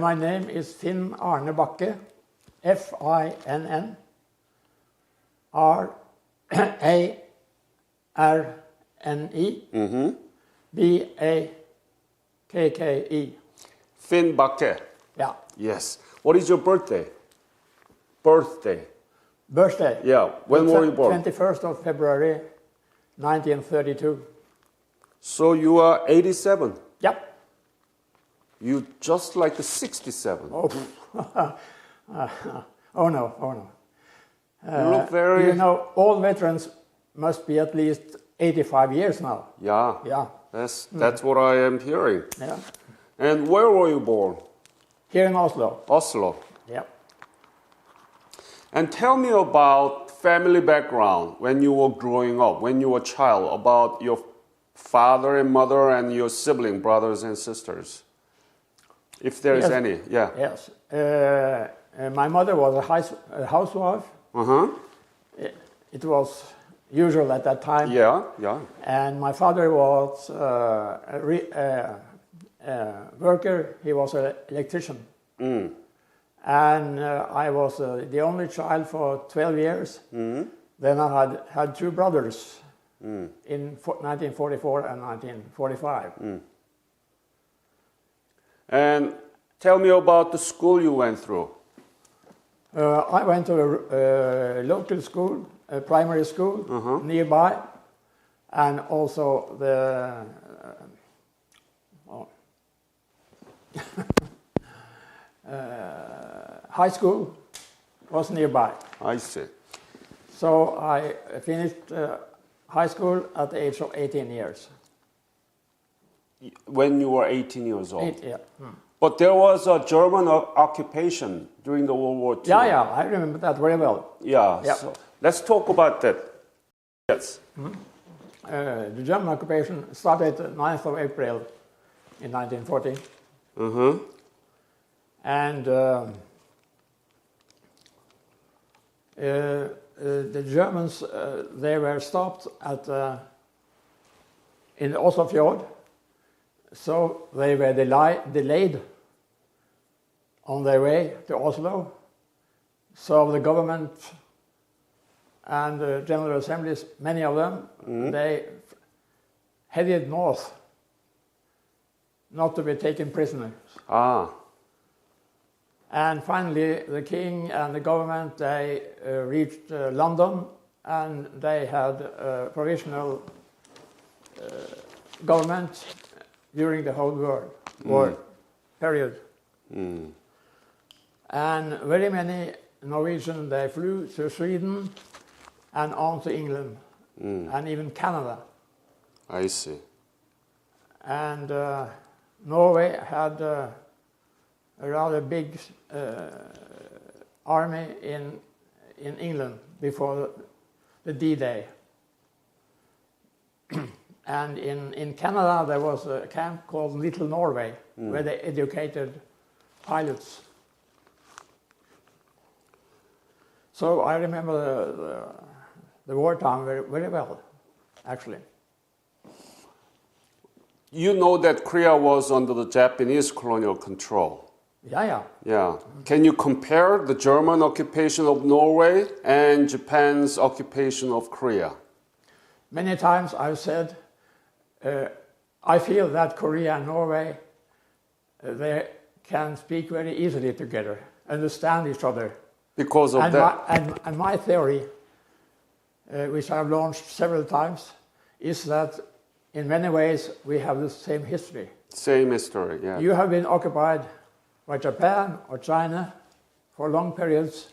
My name is Finn Arne Bakke, F-I-N-N R-A-R-N-E B-A-K-K-E. Finn Bakke. Yeah. Yes. What is your birthday? Birthday. Yeah. When were you born? 21st of February, 1932. So you are 87. Yep. You just like a 67. Oh, oh no, oh no. You look very... You know, all veterans must be at least 85 years now. Yeah. Yeah. That's what I am hearing. Yeah. And where were you born? Here in Oslo. Oslo. Yeah. And tell me about family background when you were growing up, when you were a child, about your father and mother and your sibling, brothers and sisters. If there is any, yeah. Yes. My mother was a housewife. It was usual at that time. Yeah, yeah. And my father was a worker. He was an electrician. And I was the only child for 12 years. Then I had two brothers in 1944 and 1945. And tell me about the school you went through. I went to a local school, a primary school nearby, and also the high school was nearby. I see. So I finished high school at the age of 18 years. When you were 18 years old? Yeah. But there was a German occupation during the World War II. Yeah, yeah, I remember that very well. Yeah, yeah. So let's talk about that. Yes. The German occupation started 9th of April in 1940. And the Germans, they were stopped at in the Oslo Fjord. So they were delayed on their way to Oslo. So the government and the General Assemblies, many of them, they headed north, not to be taken prisoners. And finally, the king and the government, they reached London, and they had a provisional government during the whole war period. And very many Norwegians, they flew to Sweden and on to England, and even Canada. I see. And Norway had a rather big army in England before the D-Day. And in Canada, there was a camp called Little Norway, where they educated pilots. So I remember the wartime very, very well, actually. You know that Korea was under the Japanese colonial control. Yeah, yeah. Yeah. Can you compare the German occupation of Norway and Japan's occupation of Korea? Many times I've said, I feel that Korea and Norway, they can speak very easily together, understand each other. Because of that? And my theory, which I've launched several times, is that in many ways we have the same history. Same history, yeah. You have been occupied by Japan or China for long periods.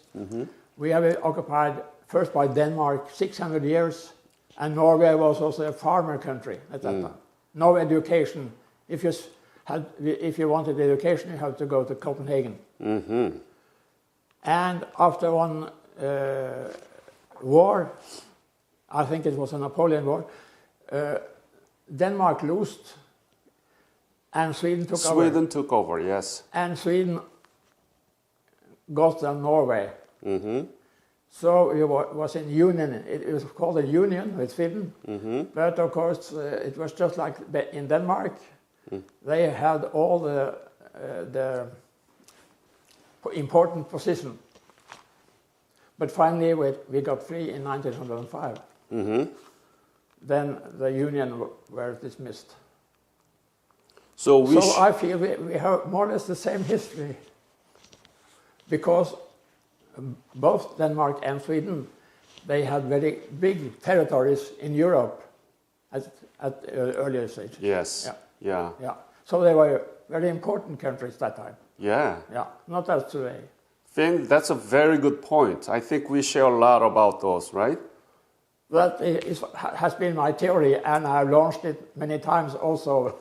We have been occupied first by Denmark, 600 years, and Norway was also a farmer country at that time. No education. If you wanted education, you had to go to Copenhagen. And after one war, I think it was a Napoleon War, Denmark lost and Sweden took over. Sweden took over, yes. And Sweden got Norway. So it was in union. It was called a union with Sweden. But of course, it was just like in Denmark. They had all the important position. But finally, we got free in 1905. Then the Union were dismissed. So I feel we have more or less the same history, because both Denmark and Sweden, they had very big territories in Europe at earlier stage. Yes. Yeah. So they were very important countries that time. Yeah. Yeah. Not as today. Finn, that's a very good point. I think we share a lot about those, right? That has been my theory, and I've launched it many times also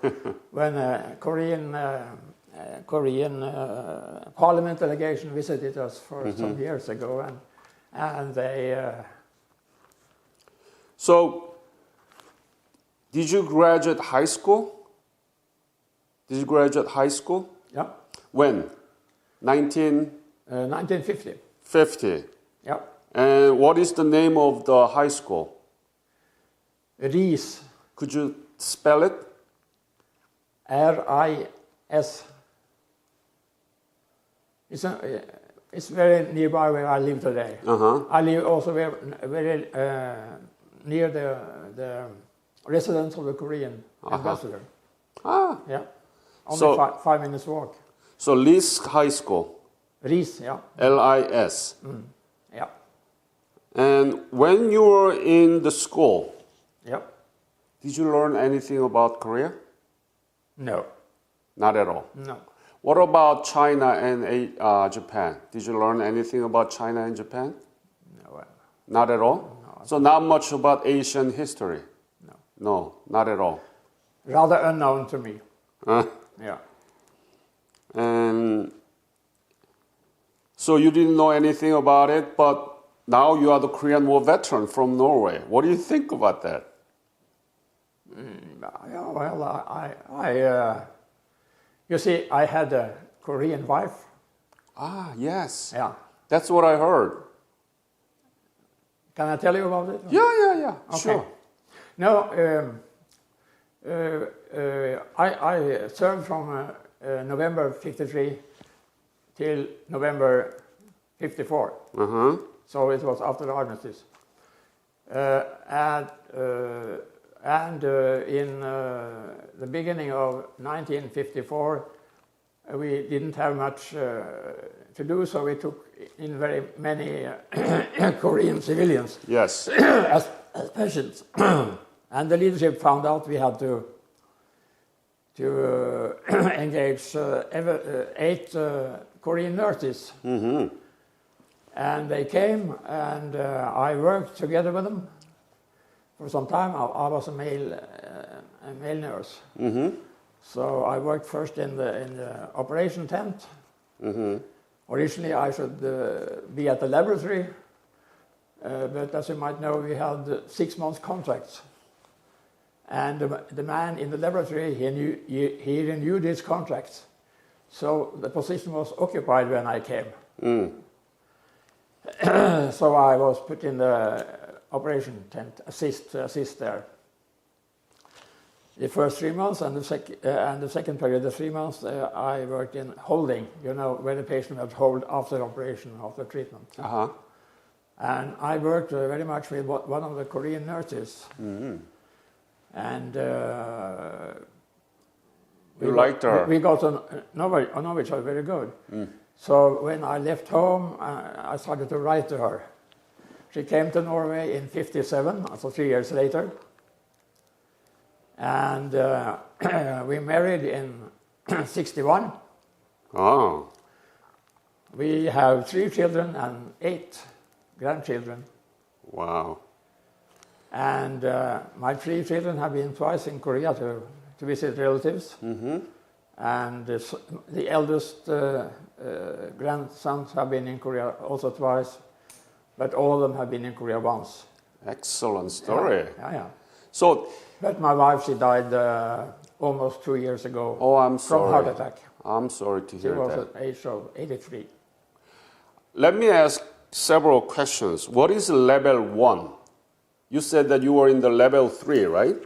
when a Korean parliament delegation visited us for some years ago, and they... So, did you graduate high school? Yeah. When? 1950. 50. Yeah. And what is the name of the high school? Ries. Could you spell it? R-I-S. It's very nearby where I live today. I live also very near the residence of the Korean ambassador. Yeah. Only 5 minutes walk. So Lis High School. Ries, yeah. L-I-S. Yeah. And when you were in the school, did you learn anything about Korea? No. Not at all? No. What about China and Japan? Did you learn anything about China and Japan? No. Not at all? No. So not much about Asian history? No. No, not at all. Rather unknown to me. Yeah. And so you didn't know anything about it, but now you are the Korean War veteran from Norway. What do you think about that? Yeah, well, you see, I had a Korean wife. Ah, yes. Yeah. That's what I heard. Can I tell you about it? Yeah. Okay. Sure. No, I served from November 53 till November 54. So it was after the armistice. And in the beginning of 1954, we didn't have much to do, so we took in very many Korean civilians as patients. And the leadership found out we had to engage 8 Korean nurses. And they came, and I worked together with them. For some time, I was a male nurse. So I worked first in the operation tent. Originally, I should be at the laboratory, but as you might know, we had 6 months contracts. And the man in the laboratory, he renewed his contracts. So the position was occupied when I came. So I was put in the operation tent, assist there. The first 3 months and the second period, the 3 months, I worked in holding, where the patient was held after operation, after treatment. And I worked very much with one of the Korean nurses. And you liked her? We got to know each other very good. So when I left home, I started to write to her. She came to Norway in 57, so 3 years later. And we married in 61. Oh. We have 3 children and 8 grandchildren. Wow. And my 3 children have been twice in Korea to visit relatives. And the eldest grandsons have been in Korea also twice, but all of them have been in Korea once. Excellent story. Yeah. So, but my wife, she died almost 2 years ago. Oh, I'm sorry. From heart attack. I'm sorry to hear that. She was at the age of 83. Let me ask several questions. What is level 1? You said that you were in the level 3, right?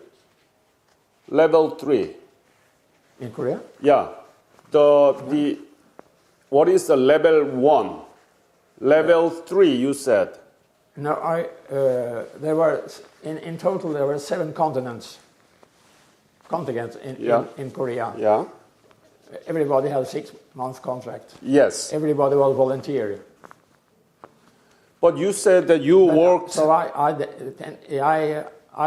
Level 3. In Korea? Yeah. what is the level 1? Level 3, you said. No, there were, in total, there were 7 contingents in Korea. Yeah. Everybody had a 6-month contract. Yes. Everybody was volunteer. But you said that you worked... So I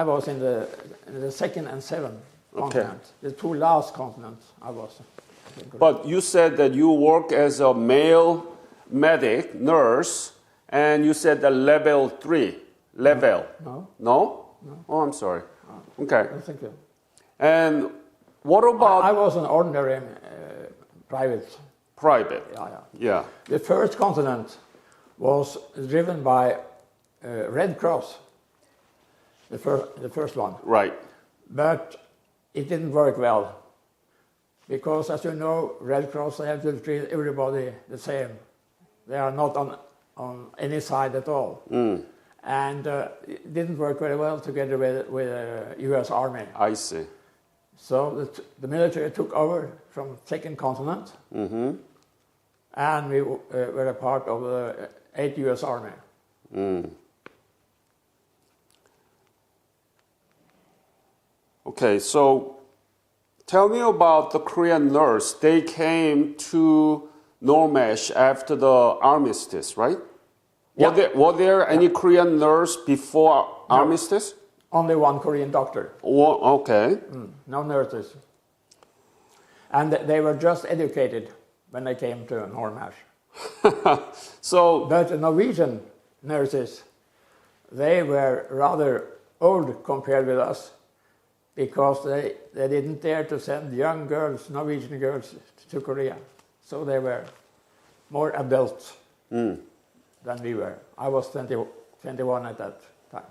was in the 2nd and 7th continent. The 2 last continents I was. But you said that you work as a male medic, nurse, and you said the level 3. Level. No. No? Oh, I'm sorry. Okay. Thank you. And what about... I was an ordinary private. Private. Yeah. The first continent was driven by Red Cross, the first one. Right. But it didn't work well. Because, as you know, Red Cross, they have to treat everybody the same. They are not on any side at all. And it didn't work very well together with U.S. Army. I see. So the military took over from 2nd continent, and we were a part of the 8th U.S. Army. Okay, so tell me about the Korean nurse. They came to Normesh after the armistice, right? Yeah. Were there any Korean nurse before armistice? Only one Korean doctor. Okay. No nurses. And they were just educated when they came to Normesh. But the Norwegian nurses, they were rather old compared with us, because they didn't dare to send young girls, Norwegian girls, to Korea. So they were more adults than we were. I was 21 at that time.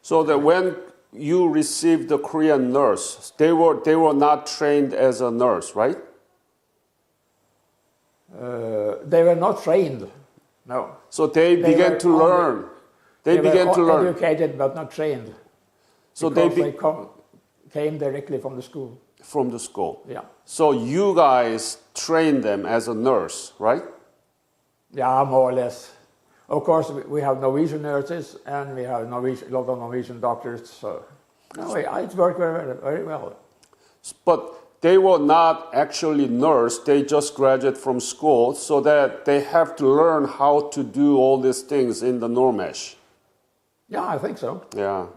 So that when you received the Korean nurse, they were not trained as a nurse, right? They were not trained, no. So they began to learn. They began to learn. Educated but not trained. So they came directly from the school. From the school. Yeah. So you guys trained them as a nurse, right? Yeah, more or less. Of course, we have Norwegian nurses and we have a lot of Norwegian doctors. So no, it worked very, very well. But they were not actually nurse. They just graduated from school, so that they have to learn how to do all these things in the Normesh. Yeah, I think so. Yeah.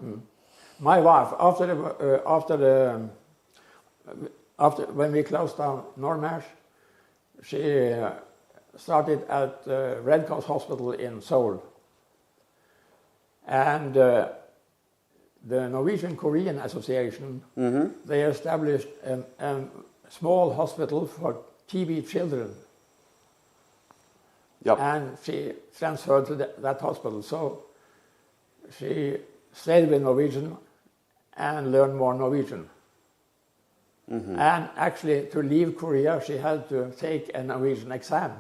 My wife, after when we closed down Normesh, she started at Red Cross Hospital in Seoul. And the Norwegian Korean Association, they established a small hospital for TB children. Yep. And she transferred to that hospital. So she stayed with Norwegian and learned more Norwegian. And actually, to leave Korea, she had to take a Norwegian exam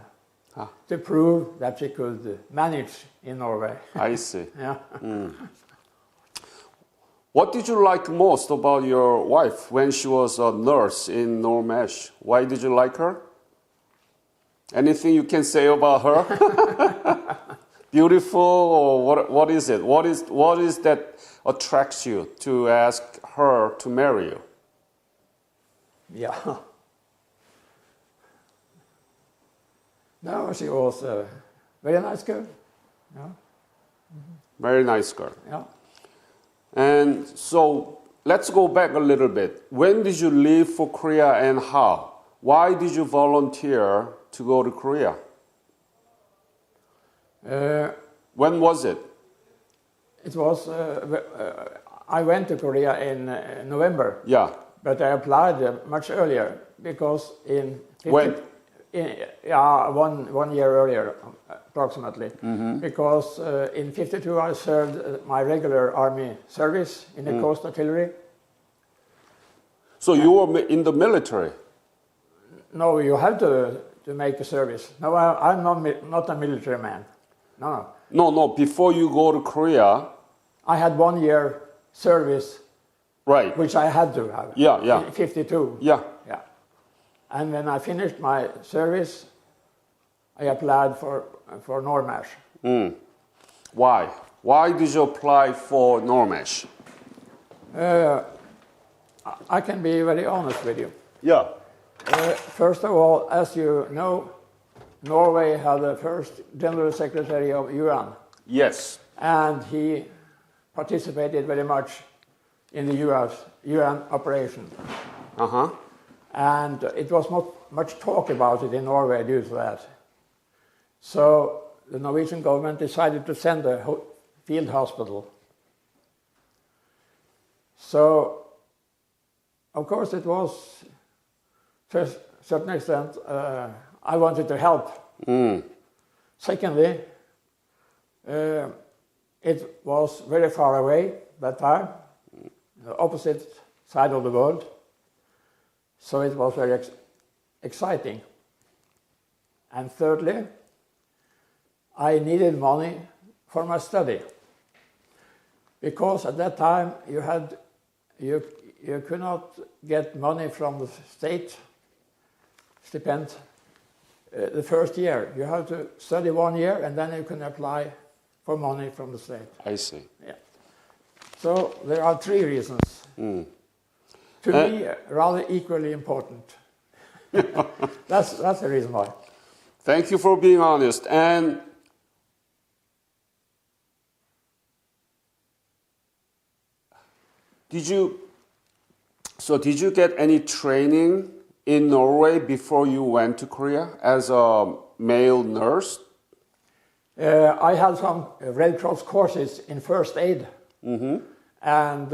to prove that she could manage in Norway. I see. Yeah. What did you like most about your wife when she was a nurse in Normesh? Why did you like her? Anything you can say about her? Beautiful, or what is it? What is that attracts you to ask her to marry you? Yeah. No, she was a very nice girl. Yeah. Very nice girl. Yeah. And so let's go back a little bit. When did you leave for Korea and how? Why did you volunteer to go to Korea? When was it? It was, I went to Korea in November. Yeah. But I applied much earlier because in... When? One year earlier, approximately. Because in 52 I served my regular army service in the Coast Artillery. So you were in the military? No, you have to make a service. No, I'm not a military man. No. No, before you go to Korea... I had 1 year service. Right. Which I had to have. Yeah. In 52. Yeah. And when I finished my service, I applied for Normash. Why? Why did you apply for Normash? I can be very honest with you. Yeah. First of all, as you know, Norway had the first General Secretary of UN. Yes. And he participated very much in the UN operation. Uh-huh. And it was not much talk about it in Norway due to that. So the Norwegian government decided to send a field hospital. So, of course, it was, to a certain extent, I wanted to help. Secondly, it was very far away that time, the opposite side of the world. So it was very exciting. And thirdly, I needed money for my study. Because at that time you could not get money from the state stipend the first year. You had to study 1 year and then you can apply for money from the state. I see. Yeah. So there are 3 reasons. To me, rather equally important. That's the reason why. Thank you for being honest. And did you get any training in Norway before you went to Korea as a male nurse? I had some Red Cross courses in first aid. And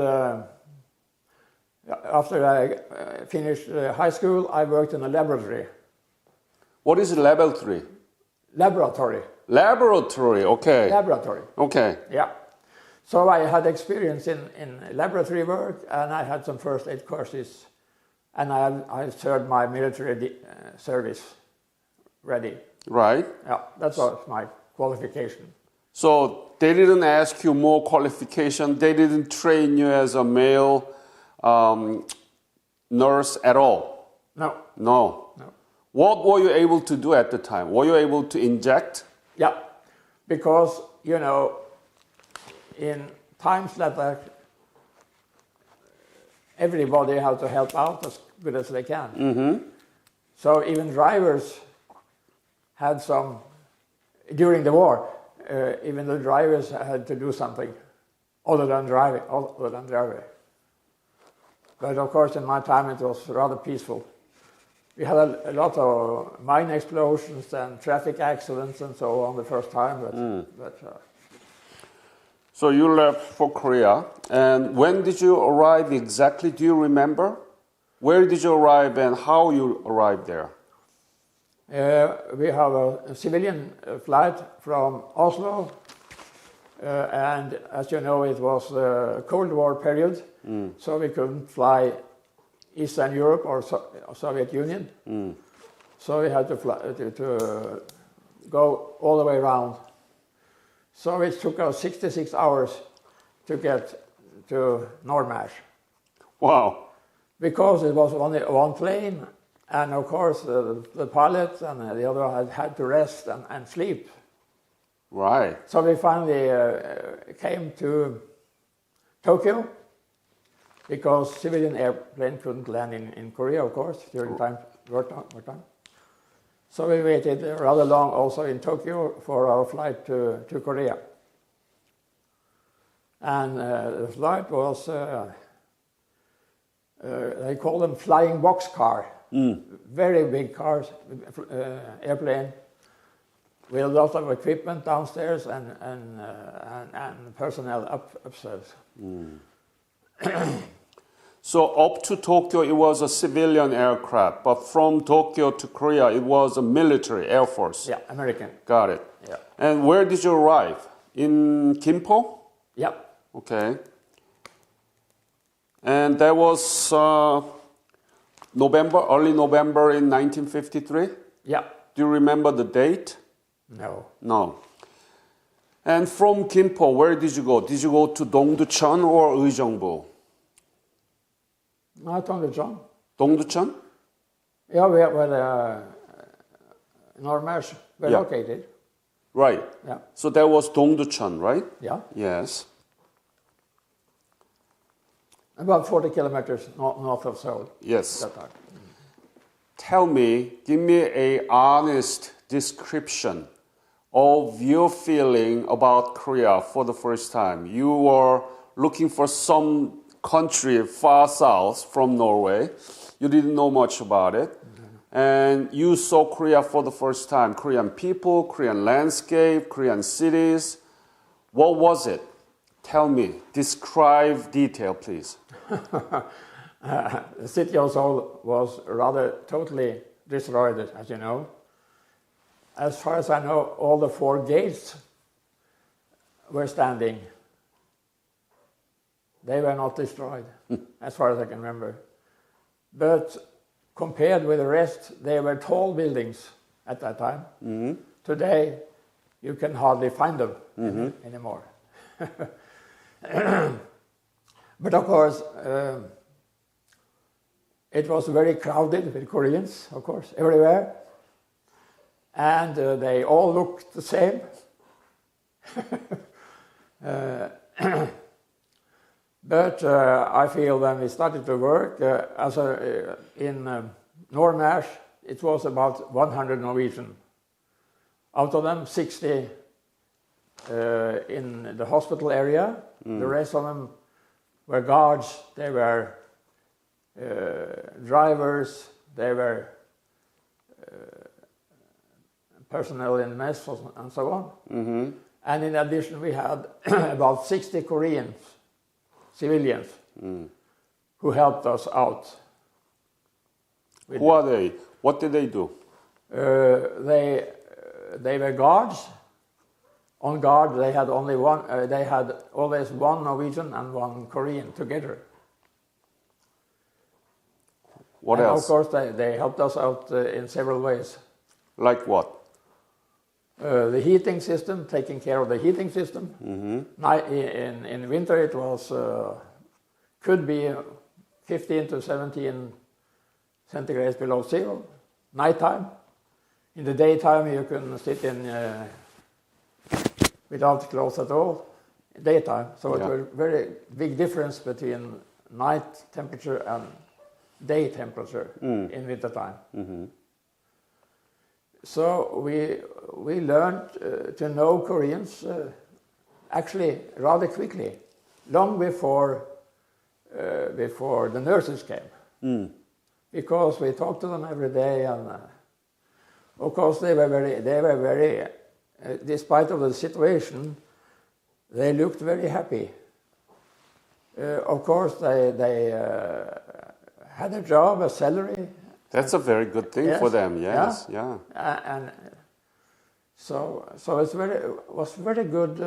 after I finished high school, I worked in a laboratory. What is a laboratory? Laboratory. Laboratory, okay. Laboratory. Okay. Yeah. So I had experience in laboratory work, and I had some first aid courses, and I served my military service ready. Right. Yeah, that was my qualification. So they didn't ask you more qualification. They didn't train you as a male nurse at all. No. No. No. What were you able to do at the time? Were you able to inject? Yeah, because in times like that, everybody has to help out as good as they can. So even drivers had some, during the war, even the drivers had to do something other than driving. But of course, in my time, it was rather peaceful. We had a lot of mine explosions and traffic accidents and so on the first time. So you left for Korea. And when did you arrive exactly? Do you remember? Where did you arrive and how you arrived there? We have a civilian flight from Oslo. And as you know, it was the Cold War period. So we couldn't fly Eastern Europe or Soviet Union. So we had to fly to go all the way around. So it took us 66 hours to get to Normash. Wow. Because it was only one plane, and of course the pilot and the other had to rest and sleep. Right. So we finally came to Tokyo, because civilian airplane couldn't land in Korea, of course, during wartime. So we waited rather long also in Tokyo for our flight to Korea. And the flight was, they call them flying boxcar. Very big cars, airplane, with a lot of equipment downstairs and personnel upstairs. So up to Tokyo, it was a civilian aircraft, but from Tokyo to Korea, it was a military Air Force. Yeah, American. Got it. Yeah. And where did you arrive? In Gimpo? Yeah. Okay. And that was early November in 1953? Yeah. Do you remember the date? No. No. And from Gimpo, where did you go? Did you go to Dongducheon or Uijeongbu? No, Dongducheon. Dongducheon? Yeah, where the Norrmärs were Yeah. located. Right. Yeah. So that was Dongducheon, right? Yeah. Yes. About 40 kilometers north of Seoul. Yes. That time. Tell me, give me a honest description of your feeling about Korea for the first time. You were looking for some country far south from Norway. You didn't know much about it. And you saw Korea for the first time. Korean people, Korean landscape, Korean cities. What was it? Tell me. Describe detail, please. The city of Seoul was rather totally destroyed, as you know. As far as I know, all the 4 gates were standing. They were not destroyed, as far as I can remember. But compared with the rest, they were tall buildings at that time. Mm-hmm. Today, you can hardly find them anymore. But of course, it was very crowded with Koreans, of course, everywhere. And they all looked the same. But I feel when we started to work in Norrmärs, it was about 100 Norwegian. Out of them, 60 in the hospital area. The rest of them were guards, they were drivers, they were personnel in mess and so on. Mm-hmm. And in addition, we had about 60 Koreans, civilians, who helped us out. Who are they? What did they do? They were guards. On guard, they had only one. They had always one Norwegian and one Korean together. What and else? Of course, they helped us out in several ways. Like what? The heating system, taking care of the heating system. Mm-hmm. In winter, it was could be 15 to 17 centigrades below zero. Nighttime. In the daytime, you can sit in without clothes at all. Daytime, so it was a very big difference between night temperature and day temperature in winter time. Mm-hmm. So we learned to know Koreans actually rather quickly, long before the nurses came, because we talked to them every day, and of course they were very despite of the situation, they looked very happy. Of course, they had a job, a salary. That's a very good thing for them. Yes, yeah. And so it was very good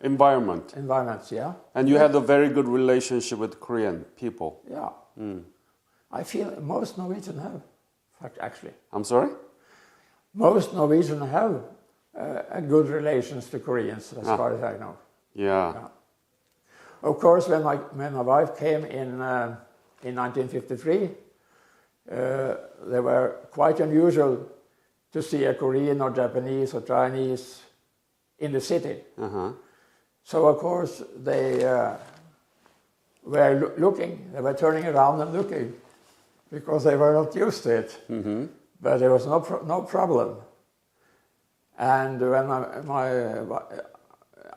environment. Environments, yeah. And you had a very good relationship with Korean people. Yeah. I feel most Norwegians have, actually. I'm sorry? Most Norwegians have a good relations to Koreans, as far as I know. Yeah. Of course, when my wife came in 1953, they were quite unusual to see a Korean or Japanese or Chinese in the city. Uh-huh. So of course they were looking, they were turning around and looking, because they were not used to it. Mm-hmm. But there was no problem. And when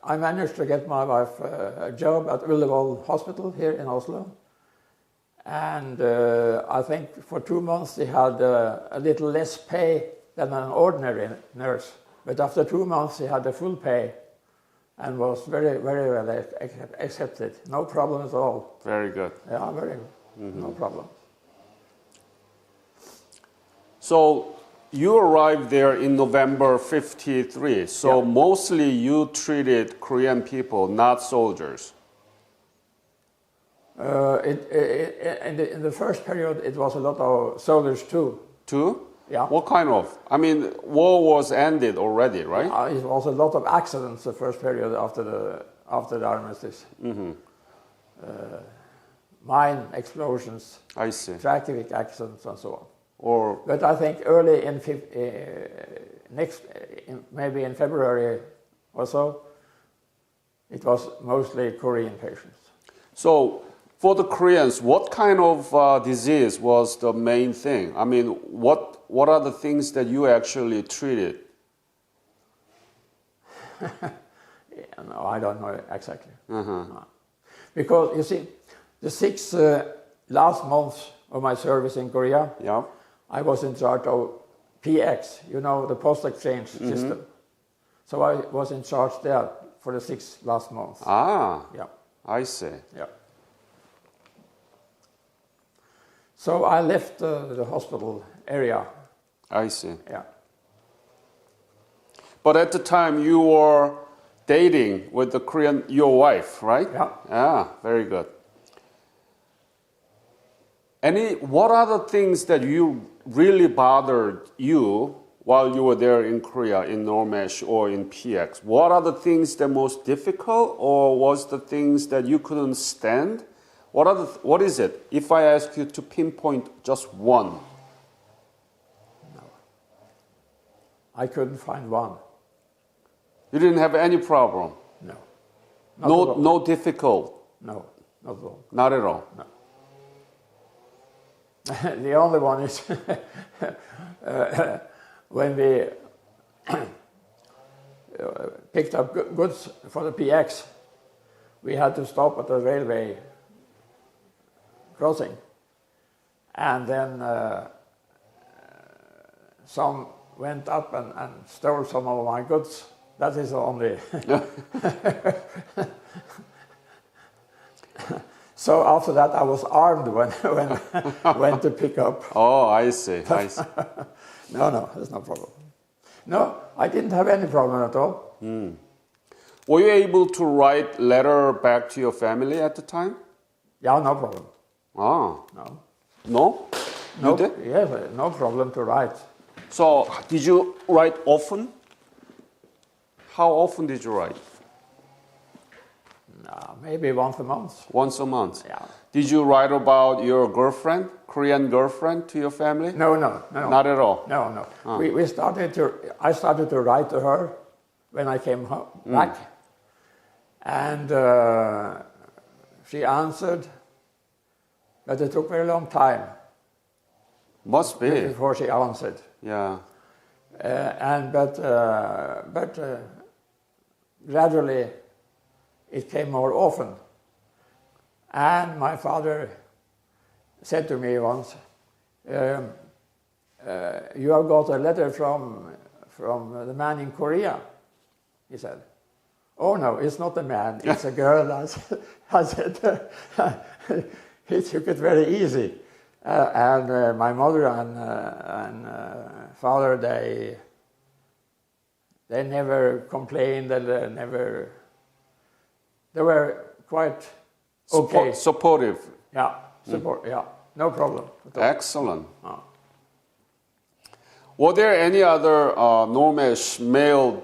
I managed to get my wife a job at Ullevål Hospital here in Oslo. And I think for 2 months they had a little less pay than an ordinary nurse. But after 2 months he had the full pay and was very, very well accepted. No problem at all. Very good. Yeah, very good. Mm-hmm. No problem. So you arrived there in November 53. So mostly you treated Korean people, not soldiers. In the first period, it was a lot of soldiers too. Too? Yeah. What kind of? I mean, war was ended already, right? It was a lot of accidents the first period after the armistice. Mm-hmm. Mine explosions. I see. Traffic accidents and so on. or But I think early in maybe in February or so, it was mostly Korean patients. so for the Koreans, what kind of disease was the main thing? I mean, what are the things that you actually treated? No, I don't know exactly. Uh-huh. No. Because you see, the 6 last months of my service in Korea, Yeah. I was in charge of PX, you know, the post exchange system. So I was in charge there for the 6 last months. Ah, Yeah, I see. yeah. So I left the hospital area. I see. Yeah. But at the time, you were dating with the Korean, your wife, right? Yeah. Ah, very good. What are the things that you really bothered you while you were there in Korea, in Normesh or in PX? What are the things that most difficult, or was the things that you couldn't stand? What is it? If I ask you to pinpoint just one. I couldn't find one. You didn't have any problem? No. Not at all. No difficult? No, not at all. Not at all? No. The only one is when we picked up goods for the PX, we had to stop at the railway crossing. And then some went up and stole some of my goods. That is the only. So after that, I was armed when I went to pick up. Oh, I see. I see. No, there's no problem. No, I didn't have any problem at all. Were you able to write letter back to your family at the time? Yeah, no problem. Ah, No. no? No, You did? yes, no problem to write. So, did you write often? How often did you write? No, maybe once a month. Once a month? Yeah. Did you write about your girlfriend, Korean girlfriend, to your family? No. Not at all? No. I started to write to her when I came back. And she answered, but it took a very long time. Must be. Before she answered. Yeah. But gradually it came more often. And my father said to me once, you have got a letter from the man in Korea, he said. Oh no, it's not a man, it's a girl. I said, he took it very easy. And my mother and father, they never complained, they were quite okay. Supportive. Yeah, yeah, no problem. Excellent. Oh. Were there any other Normesh male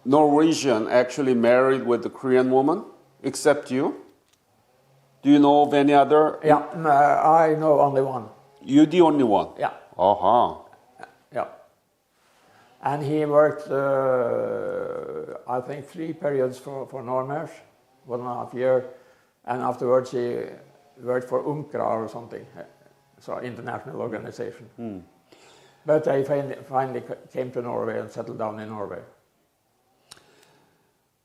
Norwegian actually married with the Korean woman, except you? Do you know of any other? Yeah, I know only one. You're the only one? Yeah. Uh-huh. Yeah. And he worked, I think, 3 periods for Normesh, 1.5 years, and afterwards he worked for UNCRA or something, so international organization. But I finally came to Norway and settled down in Norway.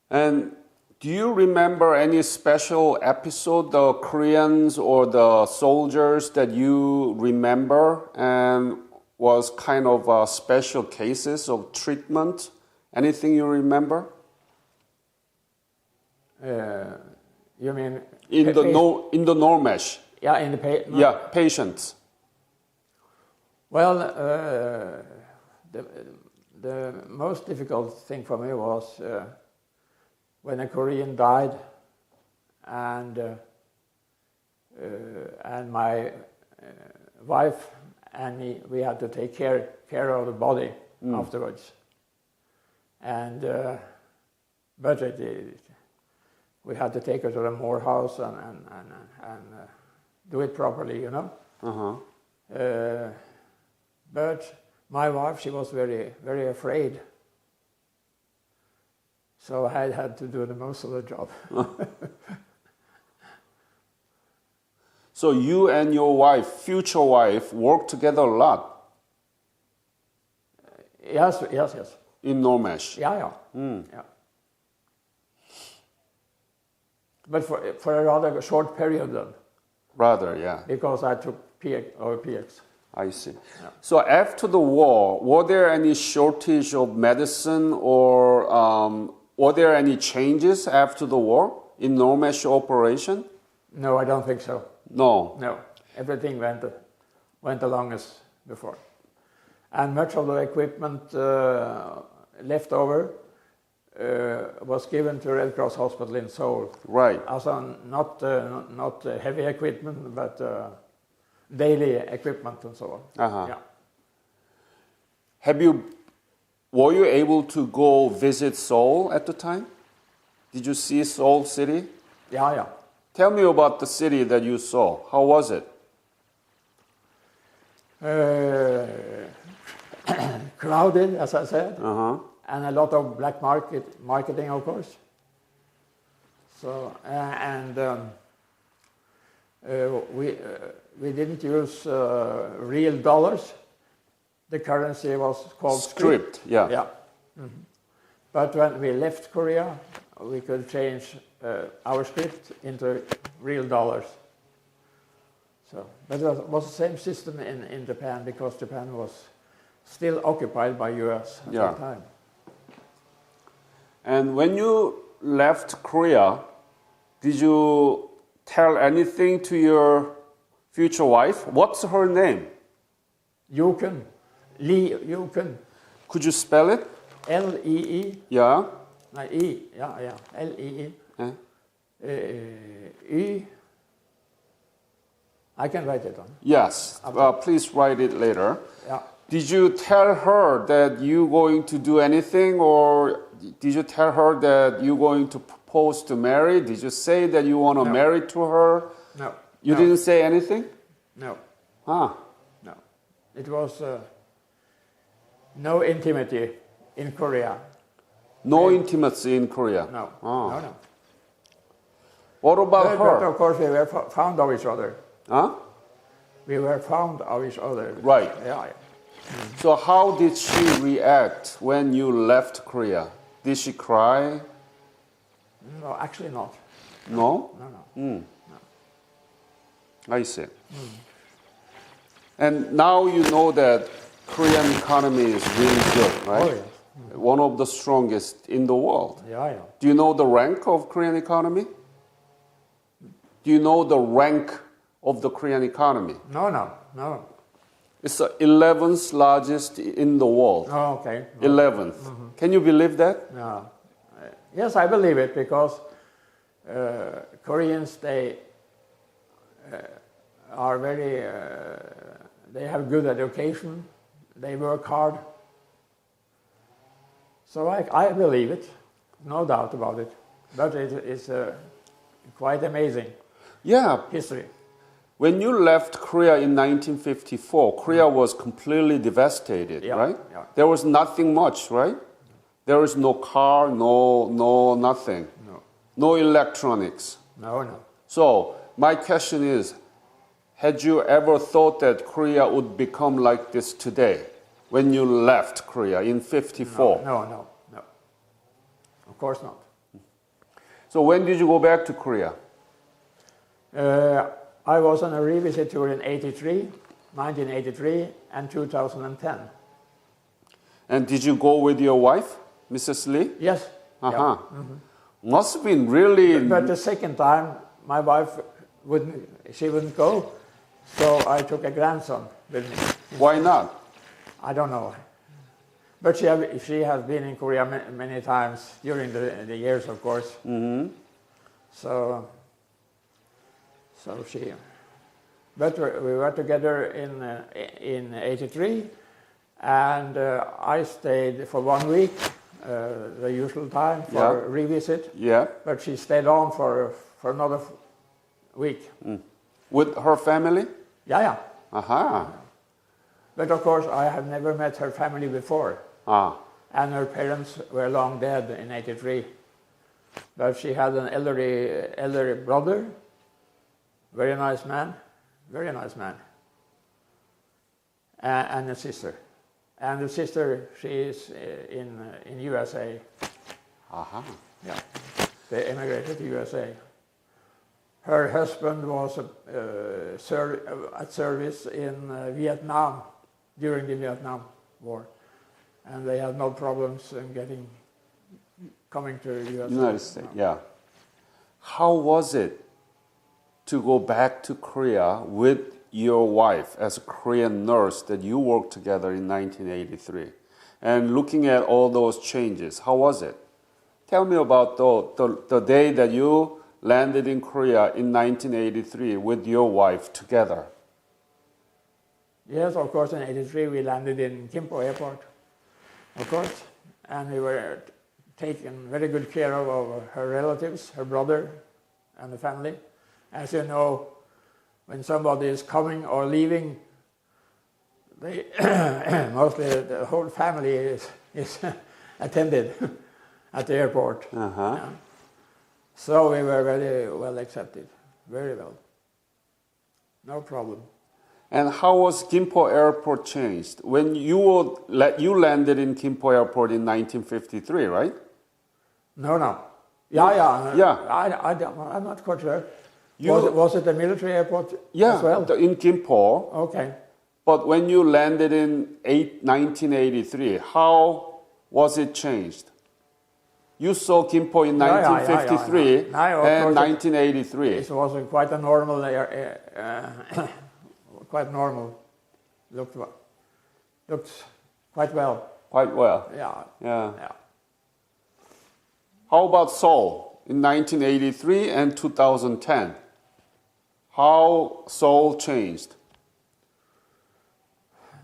And do you remember any special episode, the Koreans or the soldiers that you remember and was kind of special cases of treatment? Anything you remember? You mean in the Normesh? Yeah, in the yeah, patients. Well, the most difficult thing for me was when a Korean died, and my wife and me, we had to take care of the body afterwards. And but we had to take her to the Moore house and do it properly, you know. Uh-huh. But my wife, she was very, very afraid. So I had to do the most of the job. So you and your wife, future wife, worked together a lot Yes. in Normesh. Yeah. But for a rather short period then, Rather, yeah. because I took PX. I see. So after the war, were there any shortage of medicine or were there any changes after the war in Normesh operation? No, I don't think so. No. No, everything went along as before. And much of the equipment left over was given to Red Cross Hospital in Seoul. Right. Also not heavy equipment, but daily equipment and so on. Uh-huh. Yeah. Were you able to go visit Seoul at the time? Did you see Seoul city? Yeah. Tell me about the city that you saw. How was it? Crowded, as I said, Uh-huh. and a lot of black marketing, of course. So we didn't use real dollars. The currency was called Script, yeah. Yeah. Mm-hmm. But when we left Korea, we could change our script into real dollars. So, but it was the same system in Japan, because Japan was still occupied by US at that time. And when you left Korea, did you tell anything to your future wife? What's her name? Yukon. Lee Yukon. Could you spell it? L-E-E. Yeah. No, E. Yeah. L-E-E. Yeah. E. I can write it on. Yes. Please write it later. Yeah. Did you tell her that you're going to do anything, or did you tell her that you're going to propose to marry? Did you say that you want to marry to her? No. You didn't say anything? No. Ah. No. It was no intimacy in Korea. No intimacy in Korea? No. Oh. No. What about her? But of course we were fond of each other. Huh? We were fond of each other. Right. Yeah. So how did she react when you left Korea? Did she cry? No, actually not. No? No. I see. And now you know that Korean economy is really good, right? Oh, yes. One of the strongest in the world. Yeah. Do you know the rank of Korean economy? Do you know the rank of the Korean economy? No. It's the 11th largest in the world. Oh, okay. 11th. Can you believe that? No. Yes, I believe it, because Koreans, they are very, they have good education, they work hard. So I believe it, no doubt about it. But it's quite amazing history. When you left Korea in 1954, Korea was completely devastated, right? Yeah. There was nothing much, right? There was no car, no nothing. No electronics. No. So my question is, had you ever thought that Korea would become like this today when you left Korea in 54? No. Of course not. So when did you go back to Korea? I was on a revisit tour in 1983 and 2010. And did you go with your wife, Mrs. Lee? Yes. Uh-huh. Must have been really... But the second time, my wife wouldn't go, so I took a grandson with me. Why not? I don't know. But she has been in Korea many times during the years, of course. Mm-hmm. So she... But we were together in 83, and I stayed for 1 week, the usual time for a revisit. Yeah. But she stayed on for another week. With her family? Yeah. Aha. But of course, I have never met her family before. Ah. And her parents were long dead in '83. But she had an elderly brother, very nice man, and a sister. And the sister, she is in USA. Aha. Yeah, they emigrated to USA. Her husband was at service in Vietnam during the Vietnam War, and they had no problems in coming to USA. United States, yeah. How was it to go back to Korea with your wife as a Korean nurse that you worked together in 1983? And looking at all those changes, how was it? Tell me about the day that you landed in Korea in 1983 with your wife together. Yes, of course, in '83 we landed in Gimpo Airport, of course, and we were taken very good care of her relatives, her brother, and the family. As you know, when somebody is coming or leaving, they mostly the whole family is attended at the airport. Uh-huh. Yeah. So we were very well accepted, very well. No problem. And how was Gimpo Airport changed? When you landed in Gimpo Airport in 1953, right? No. Yeah. Yeah. I'm not quite sure. Was it a military airport as well? In Gimpo. Okay. But when you landed in 1983, how was it changed? You saw Gimpo in 1953 and 1983. It was quite a normal, quite normal. Looked quite well. Quite well. Yeah. How about Seoul in 1983 and 2010? How Seoul changed?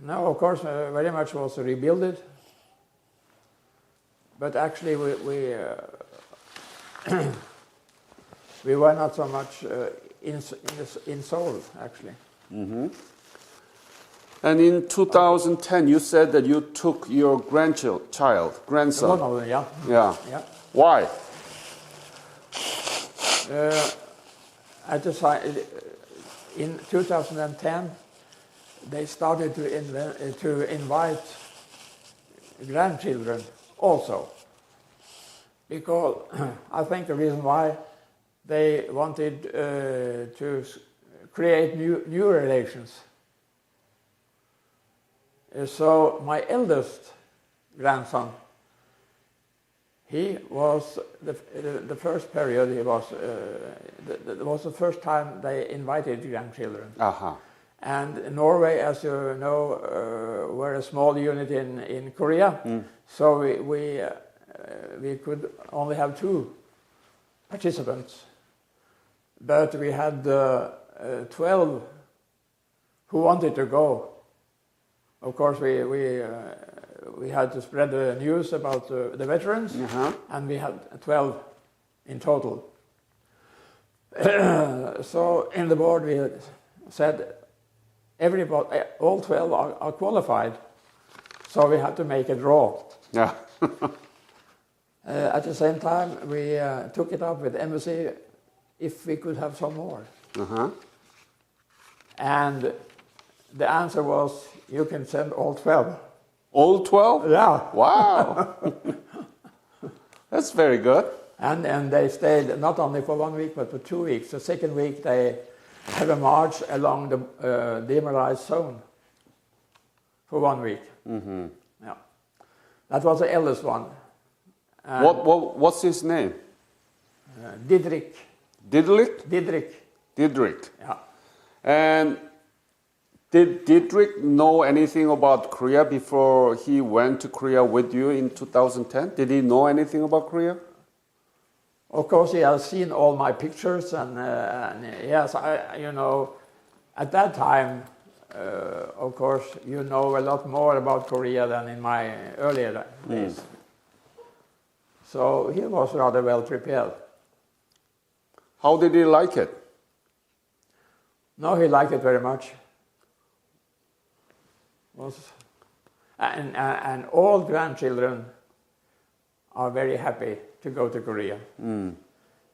No, of course, very much was rebuilt. But actually, we were not so much in Seoul, actually. Mm-hmm. And in 2010, you said that you took your grandson. Yeah. Why? In 2010, they started to invite grandchildren also, because I think the reason why they wanted to create new relations. So my eldest grandson, he was the first period. He was was the first time they invited grandchildren. Uh-huh. And Norway, as you know, we're a small unit in Korea, so we could only have 2 participants, but we had 12 who wanted to go. Of course, we had to spread the news about the veterans, and we had 12 in total. So in the board we said everybody, all 12 are qualified, so we had to make a draw. Yeah. At the same time, we took it up with the embassy if we could have some more. Uh-huh. And the answer was, you can send all 12. All 12? Yeah. Wow. That's very good. And they stayed not only for 1 week, but for 2 weeks. The second week, they had a march along the demilitarized zone for 1 week. Mm-hmm. Yeah. That was the eldest one. What's his name? Didrik. Didrik? Didrik. Yeah. And did Didrik know anything about Korea before he went to Korea with you in 2010? Did he know anything about Korea? Of course, he has seen all my pictures, and yes, at that time, of course, you know a lot more about Korea than in my earlier days. So he was rather well prepared. How did he like it? No, he liked it very much. and all grandchildren are very happy to go to Korea.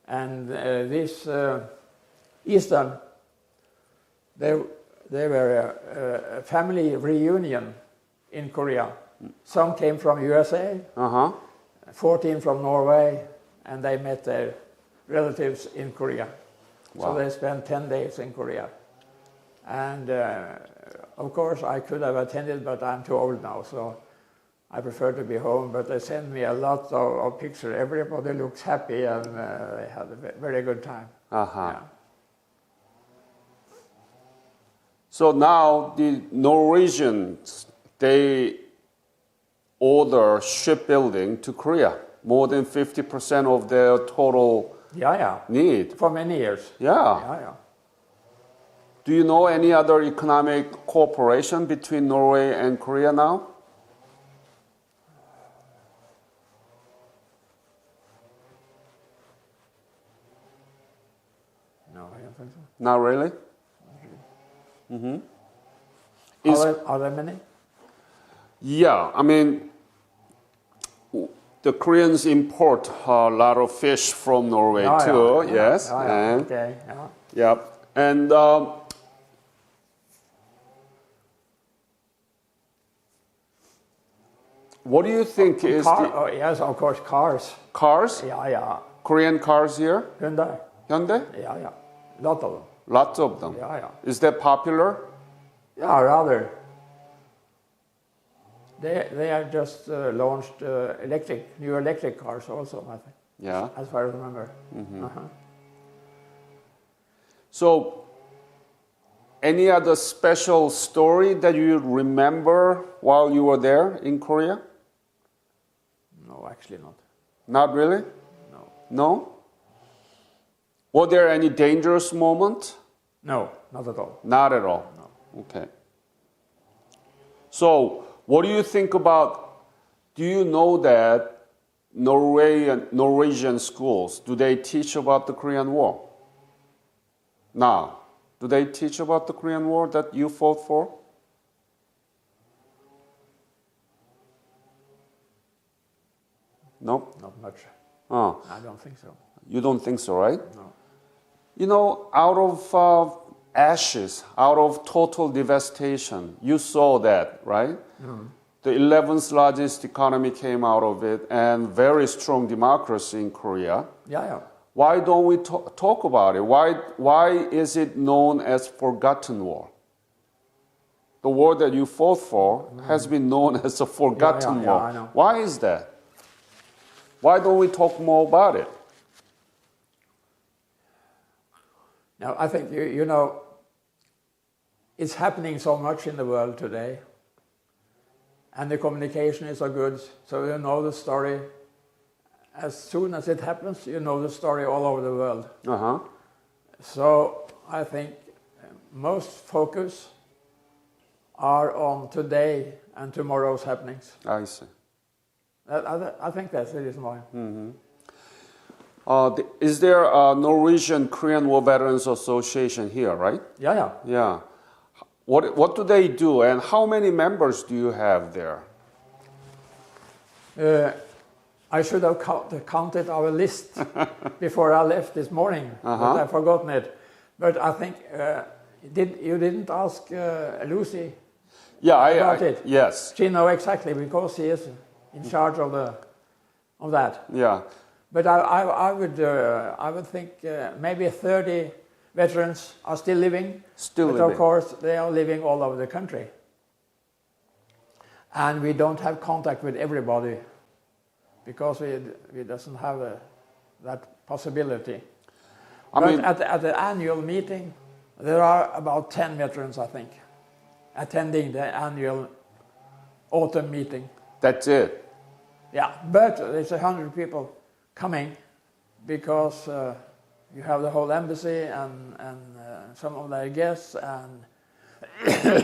And this Easter, there were a family reunion in Korea. Some came from USA, 14 from Norway, and they met their relatives in Korea. Wow. So they spent 10 days in Korea. And of course I could have attended, but I'm too old now, so I prefer to be home. But they sent me a lot of pictures. Everybody looks happy, and they had a very good time. Yeah. So now the Norwegians, they order shipbuilding to Korea. More than 50% of their total need. For many years. Yeah. Do you know any other economic cooperation between Norway and Korea now? No, I don't think so. Not really? Are there many? Yeah, I mean, the Koreans import a lot of fish from Norway too. Yes. And, okay. Yeah. And what do you think is the... yes, of course, cars. Cars? Yeah. Korean cars here? Hyundai. Hyundai? Yeah. Lot of them. Lots of them. Yeah. Is that popular? Yeah, rather. They have just launched new electric cars also, I think. Yeah. As far as I remember. So, any other special story that you remember while you were there in Korea? No, actually not. Not really? No. No? Were there any dangerous moments? No, not at all. Not at all? No. Okay. So, what do you think about, do you know that Norwegian schools, do they teach about the Korean War? Now, do they teach about the Korean War that you fought for? No? Not much. Oh. I don't think so. You don't think so, right? No. You know, out of ashes, out of total devastation, you saw that, right? The 11th largest economy came out of it, and very strong democracy in Korea. Yeah. Why don't we talk about it? Why is it known as forgotten war? The war that you fought for has been known as a forgotten war. I know. Why is that? Why don't we talk more about it? Now, I think, you know, it's happening so much in the world today, and the communication is so good, so you know the story. As soon as it happens, you know the story all over the world. So I think most focus are on today and tomorrow's happenings. I see. I think that's the reason why. Is there a Norwegian Korean War Veterans Association here, right? Yeah. What do they do, and how many members do you have there? I should have counted our list before I left this morning, but I've forgotten it. But I think you didn't ask Lucy about it. Yes. She knows exactly because she is in charge of that. Yeah. But I would think maybe 30 veterans are still living. But of course they are living all over the country, and we don't have contact with everybody because we doesn't have that possibility. But at the annual meeting, there are about 10 veterans, I think, attending the annual autumn meeting. That's it? Yeah, but there's 100 people coming because you have the whole embassy and some of their guests and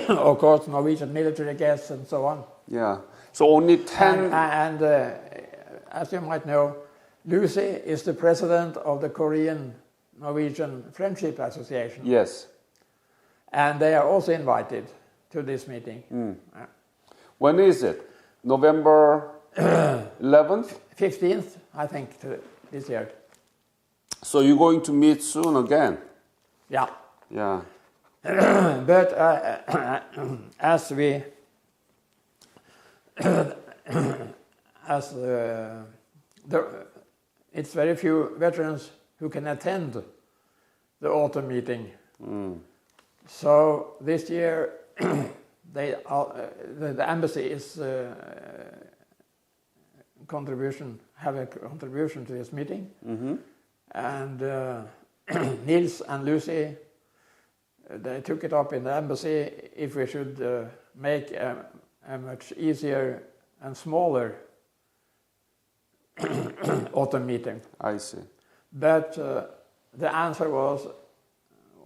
of course Norwegian military guests and so on. Yeah, so only 10... And as you might know, Lucy is the president of the Korean-Norwegian Friendship Association. Yes. And they are also invited to this meeting. Yeah. When is it? November 11th? 15th, I think, this year. So you're going to meet soon again? Yeah. Yeah. But as we, it's very few veterans who can attend the autumn meeting. So this year, the embassy is have a contribution to this meeting, and Nils and Lucy, they took it up in the embassy if we should make a much easier and smaller autumn meeting. I see. But the answer was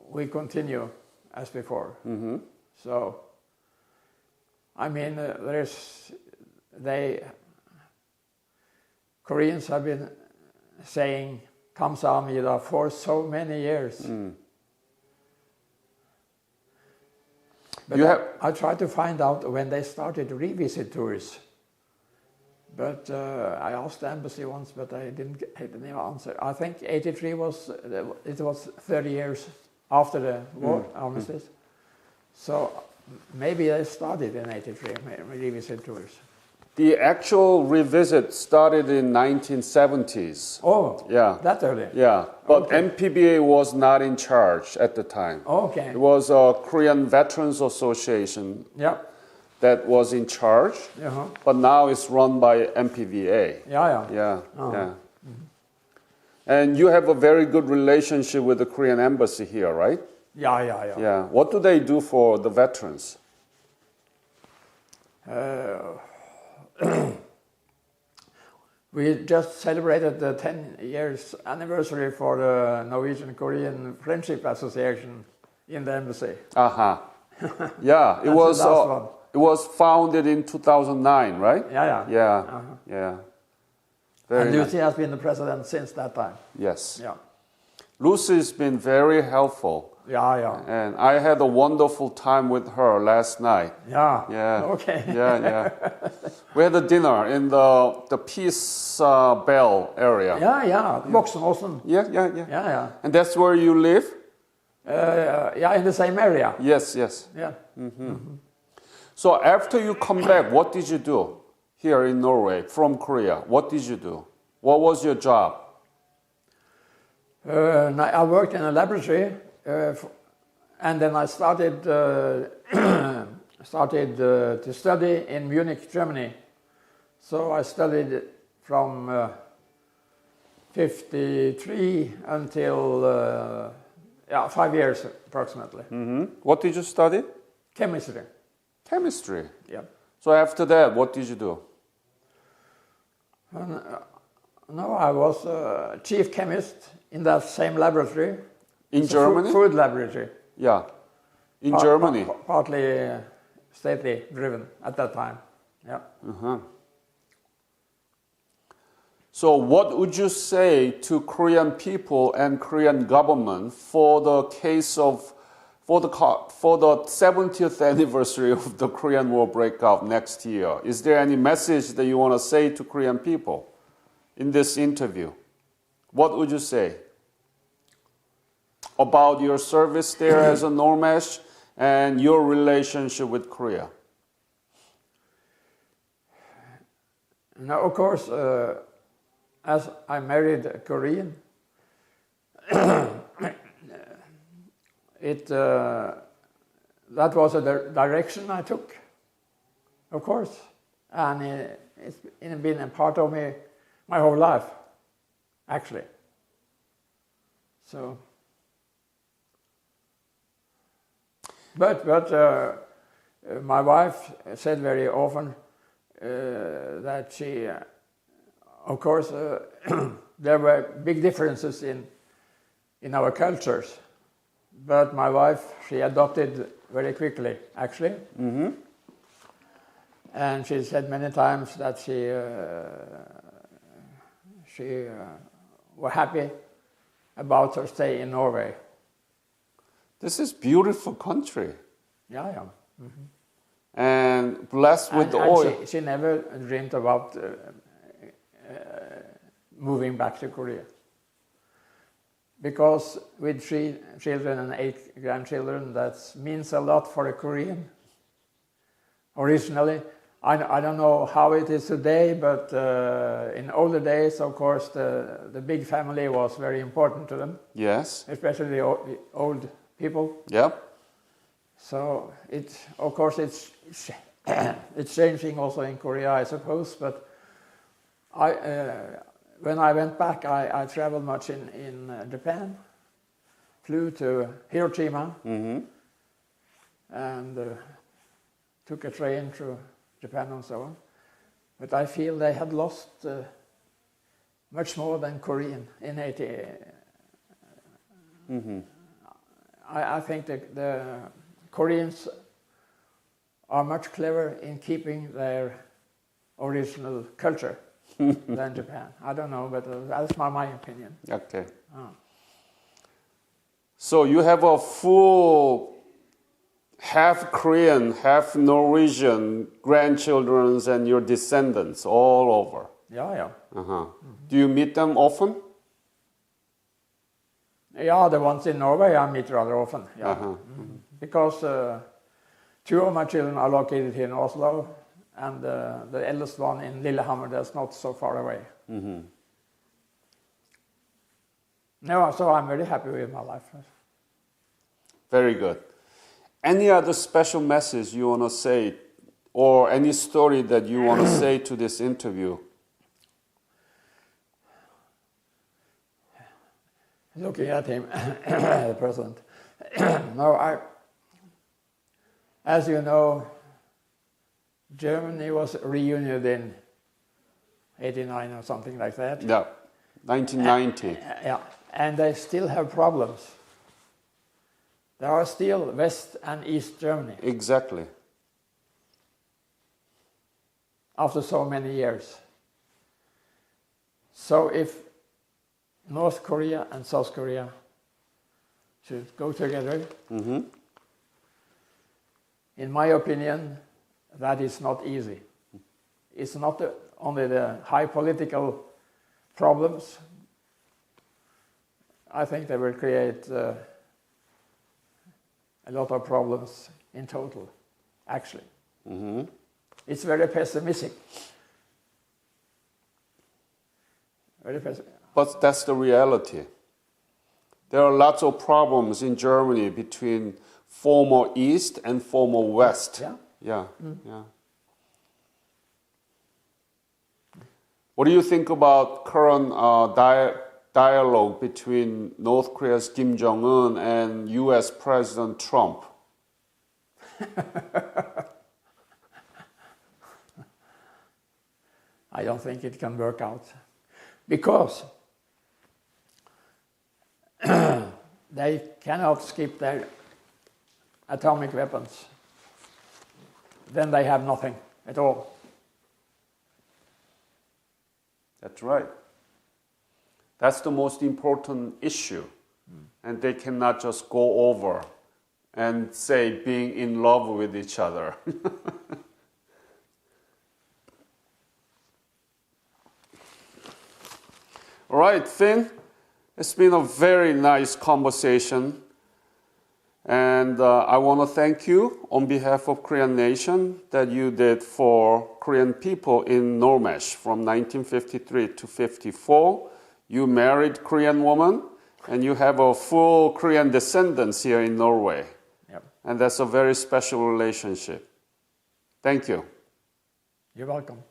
we continue as before. So, I mean, Koreans have been saying 감사합니다 for so many years. But I tried to find out when they started revisit tours. But I asked the embassy once, but I didn't get any answer. I think 83 was 30 years after the war, armistice. So maybe they started in 83, revisit tours. The actual revisit started in 1970s. Oh, yeah, that early? Yeah, but okay. MPBA was not in charge at the time. Okay. It was a Korean Veterans Association that was in charge, but now it's run by MPVA. Yeah. And you have a very good relationship with the Korean embassy here, right? Yeah. What do they do for the veterans? We just celebrated the 10 years anniversary for the Norwegian-Korean Friendship Association in the embassy. Yeah, it was founded in 2009, right? Yeah. Very and Lucy has been the president since that time. Yes. Yeah. Lucy's been very helpful. Yeah. And I had a wonderful time with her last night. Yeah. Okay. Yeah. We had a dinner in the Peace Bell area. Yeah. Voksenåsen. Yeah. And that's where you live? In the same area. Yes. Yeah. So after you come back, what did you do here in Norway from Korea? What did you do? What was your job? I worked in a laboratory, and then I started to study in Munich, Germany. So I studied from 53 until 5 years approximately. What did you study? Chemistry. Chemistry? Yeah. So after that, what did you do? No, I was chief chemist in that same laboratory. In Germany? Food laboratory. Yeah. In Germany? Partly stately driven at that time. Yeah. So what would you say to Korean people and Korean government for the case of for the 70th anniversary of the Korean War breakout next year? Is there any message that you want to say to Korean people in this interview? What would you say about your service there as a Normesh and your relationship with Korea? Now, of course, as I married a Korean, that was a direction I took, of course, and it's been a part of me my whole life, actually. So, but my wife said very often that she, of course, there were big differences in our cultures. But my wife, she adopted very quickly, actually. And she said many times that she was happy about her stay in Norway. This is beautiful country. Yeah. and blessed with the oil. She never dreamed about moving back to Korea. Because with 3 children and 8 grandchildren, that means a lot for a Korean. Originally, I don't know how it is today, but in older days, of course, the big family was very important to them. Yes. Especially the old people. Yep. So of course, it's changing also in Korea, I suppose. But when I went back, I traveled much in Japan. Flew to Hiroshima and took a train through Japan and so on. But I feel they had lost much more than Korean in 80. I think the Koreans are much clever in keeping their original culture than Japan. I don't know, but that's my opinion. Okay. So you have a full half Korean, half Norwegian grandchildren and your descendants all over. Yeah. Do you meet them often? Yeah, the ones in Norway I meet rather often. Yeah. Because 2 of my children are located here in Oslo, and the eldest one in Lillehammer, that's not so far away. No, so I'm very happy with my life. Very good. Any other special message you want to say, or any story that you want to say to this interview? Looking at him, the president. No, as you know, Germany was reunited in 89 or something like that. Yeah, 1990. Yeah, and they still have problems. There are still West and East Germany. Exactly. After so many years. So if North Korea and South Korea should go together, in my opinion, that is not easy. It's not only the high political problems. I think they will create a lot of problems in total, actually. It's very pessimistic. Very pessimistic. But that's the reality. There are lots of problems in Germany between former East and former West. Yeah. What do you think about current dialogue between North Korea's Kim Jong-un and U.S. President Trump? I don't think it can work out. Because they cannot skip their atomic weapons. Then they have nothing at all. That's right. That's the most important issue. And they cannot just go over and say being in love with each other. All right, Finn, it's been a very nice conversation. And I want to thank you on behalf of Korean Nation that you did for Korean people in Normesh from 1953 to 54. You married Korean woman and you have a full Korean descendants here in Norway. Yep. And that's a very special relationship. Thank you. You're welcome.